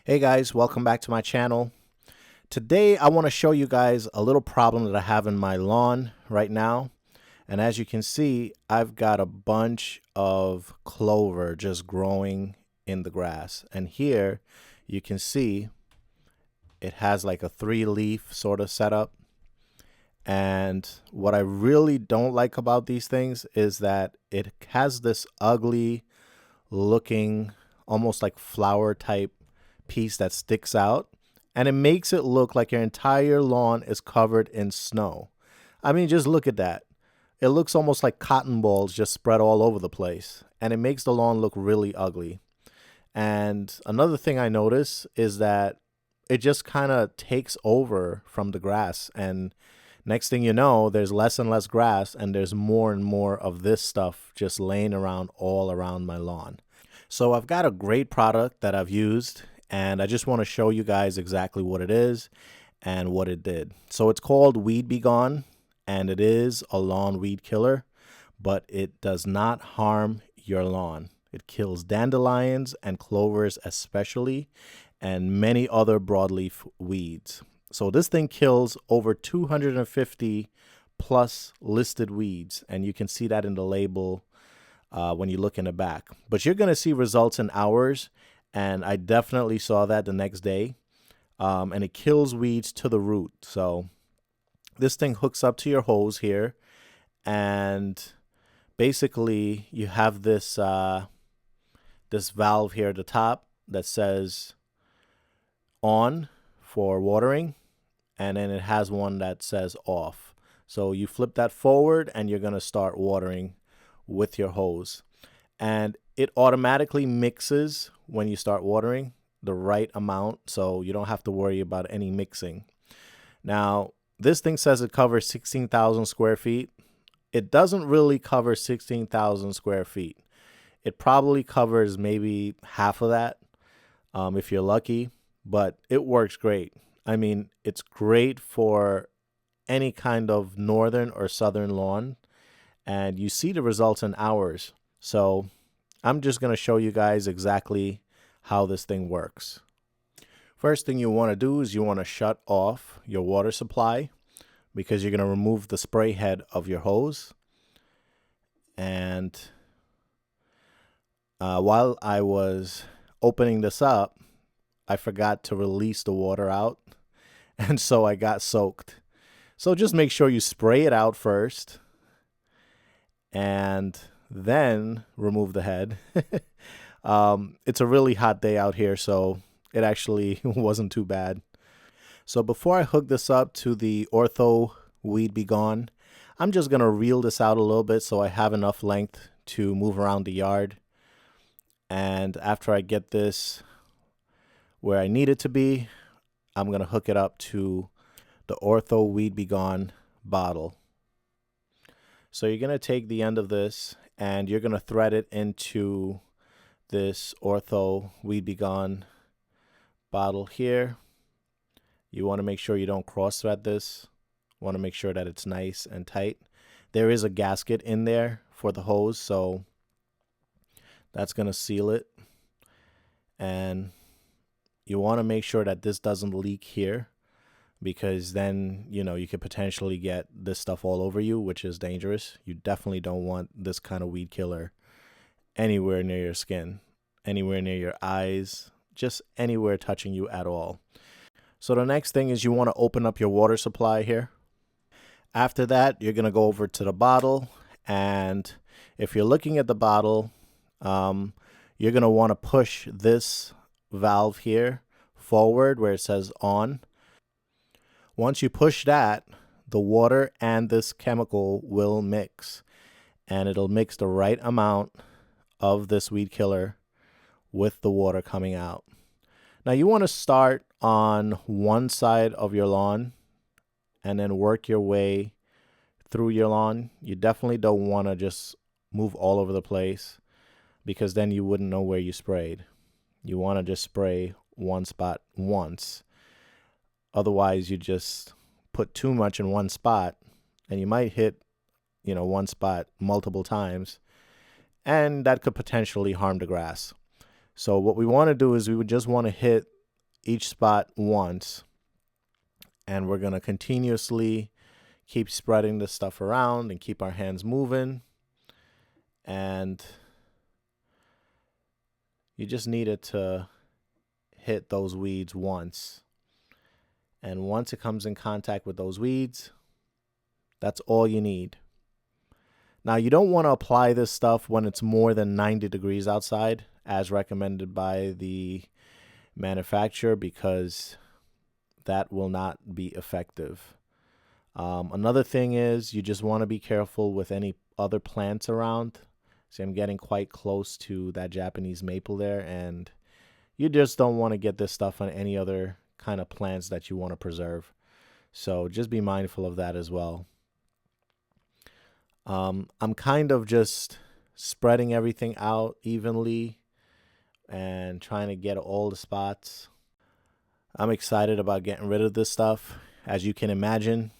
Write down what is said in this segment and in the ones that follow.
Hey guys, welcome back to my channel. Today I want to show you guys a little problem that I have in my lawn right now. And as you can see, I've got a bunch of clover just growing in the grass. And here you can see it has like a 3-leaf sort of setup. And what I really don't like about these things is that it has this ugly looking, almost like flower type piece that sticks out, and it makes it look like your entire lawn is covered in snow. I mean, just look at that. It looks almost like cotton balls just spread all over the place, and it makes the lawn look really ugly. And another thing I notice is that it just kind of takes over from the grass, and next thing you know, there's less and less grass, and there's more and more of this stuff just laying around all around my lawn. So I've got a great product that I've used, and I just want to show you guys exactly what it is and what it did. So it's called Weed B Gon, and it is a lawn weed killer, but it does not harm your lawn. It kills dandelions and clovers especially, and many other broadleaf weeds. So this thing kills over 250 plus listed weeds, and you can see that in the label when you look in the back. But you're going to see results in hours, and I definitely saw that the next day. And it kills weeds to the root. So this thing hooks up to your hose here, and basically you have this this valve here at the top that says on for watering, and then it has one that says off. So you flip that forward and you're going to start watering with your hose, and it automatically mixes when you start watering the right amount, so you don't have to worry about any mixing. Now this thing says it covers 16,000 square feet. It doesn't really cover 16,000 square feet. It probably covers maybe half of that if you're lucky, but it works great. I mean, it's great for any kind of northern or southern lawn, and you see the results in hours. So I'm just going to show you guys exactly how this thing works. First thing you want to do is you want to shut off your water supply, because you're going to remove the spray head of your hose. And while I was opening this up, I forgot to release the water out, and so I got soaked. So just make sure you spray it out first and then remove the head. It's a really hot day out here, so it actually wasn't too bad. So before I hook this up to the Ortho Weed B Gon, I'm just going to reel this out a little bit so I have enough length to move around the yard. And after I get this where I need it to be, I'm going to hook it up to the Ortho Weed B Gon bottle. So you're going to take the end of this and you're going to thread it into this Ortho Weed B Gon bottle here. You want to make sure you don't cross thread this. Want to make sure that it's nice and tight. There is a gasket in there for the hose, so that's going to seal it. And you want to make sure that this doesn't leak here, because then, you know, you could potentially get this stuff all over you, which is dangerous. You definitely don't want this kind of weed killer anywhere near your skin, anywhere near your eyes, just anywhere touching you at all. So the next thing is you want to open up your water supply here. After that, you're going to go over to the bottle, and if you're looking at the bottle, you're going to want to push this valve here forward where it says on. Once you push that, the water and this chemical will mix, and it'll mix the right amount of this weed killer with the water coming out. Now you want to start on one side of your lawn and then work your way through your lawn. You definitely don't want to just move all over the place, because then you wouldn't know where you sprayed. You want to just spray one spot once. Otherwise, you just put too much in one spot and you might hit, one spot multiple times, and that could potentially harm the grass. So what we want to do is we would just want to hit each spot once, and we're going to continuously keep spreading this stuff around and keep our hands moving. And you just need it to hit those weeds once. And once it comes in contact with those weeds, that's all you need. Now, you don't want to apply this stuff when it's more than 90 degrees outside, as recommended by the manufacturer, because that will not be effective. Another thing is you just want to be careful with any other plants around. See, I'm getting quite close to that Japanese maple there, and you just don't want to get this stuff on any other kind of plants that you want to preserve. So just be mindful of that as well. I'm kind of just spreading everything out evenly and trying to get all the spots. I'm excited about getting rid of this stuff. As you can imagine,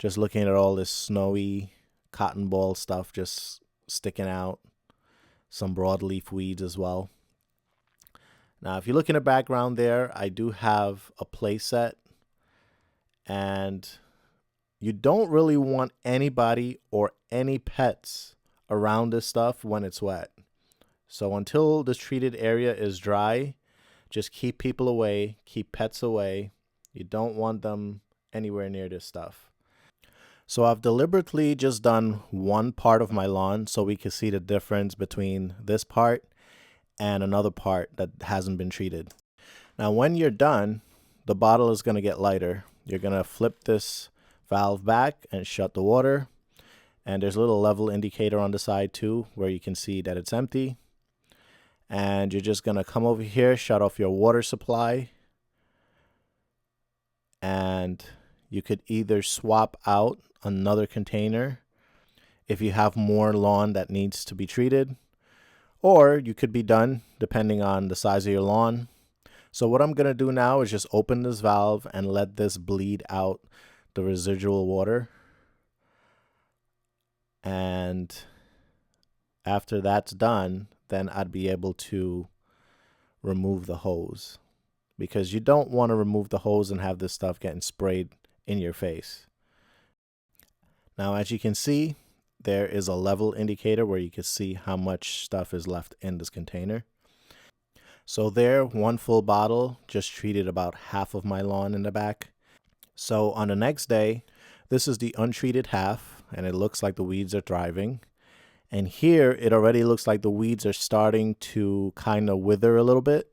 just looking at all this snowy cotton ball stuff just sticking out. Some broadleaf weeds as well. Now, if you look in the background there, I do have a play set, and you don't really want anybody or any pets around this stuff when it's wet. So until this treated area is dry, just keep people away, keep pets away. You don't want them anywhere near this stuff. So I've deliberately just done one part of my lawn so we can see the difference between this part and another part that hasn't been treated. Now, when you're done, the bottle is going to get lighter. You're going to flip this valve back and shut the water. And there's a little level indicator on the side too, where you can see that it's empty. And you're just going to come over here, shut off your water supply. And you could either swap out another container if you have more lawn that needs to be treated, or you could be done depending on the size of your lawn. So what I'm going to do now is just open this valve and let this bleed out the residual water. And after that's done, then I'd be able to remove the hose, because you don't want to remove the hose and have this stuff getting sprayed in your face. Now, as you can see, there is a level indicator where you can see how much stuff is left in this container. So there, one full bottle just treated about half of my lawn in the back. So on the next day, this is the untreated half, and it looks like the weeds are thriving. And here, it already looks like the weeds are starting to kind of wither a little bit.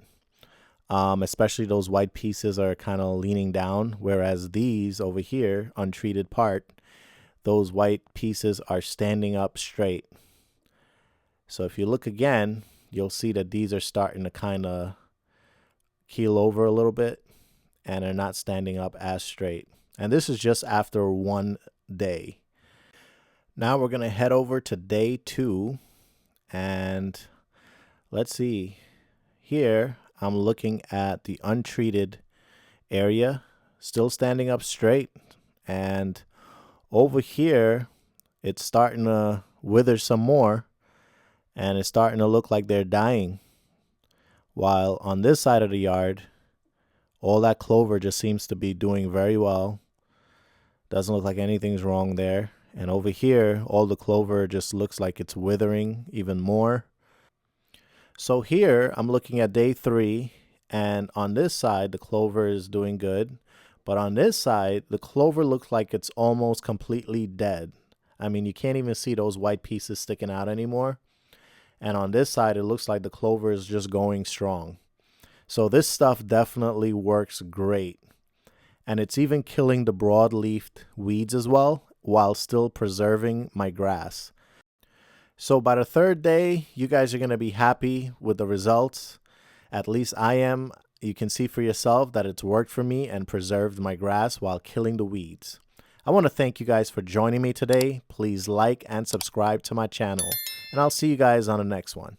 Especially those white pieces are kind of leaning down, whereas these over here, untreated part, those white pieces are standing up straight. So if you look again, you'll see that these are starting to kind of keel over a little bit, and are not standing up as straight. And this is just after one day. Now we're going to head over to day 2, and let's see. Here, I'm looking at the untreated area, still standing up straight. And over here, it's starting to wither some more, and it's starting to look like they're dying. While on this side of the yard, all that clover just seems to be doing very well. Doesn't look like anything's wrong there. And over here, all the clover just looks like it's withering even more. So here, I'm looking at day 3, and on this side, the clover is doing good. But on this side, the clover looks like it's almost completely dead. I mean, you can't even see those white pieces sticking out anymore. And on this side, it looks like the clover is just going strong. So this stuff definitely works great. And it's even killing the broad-leafed weeds as well, while still preserving my grass. So by the 3rd day, you guys are going to be happy with the results. At least I am. You can see for yourself that it's worked for me and preserved my grass while killing the weeds. I want to thank you guys for joining me today. Please like and subscribe to my channel, and I'll see you guys on the next one.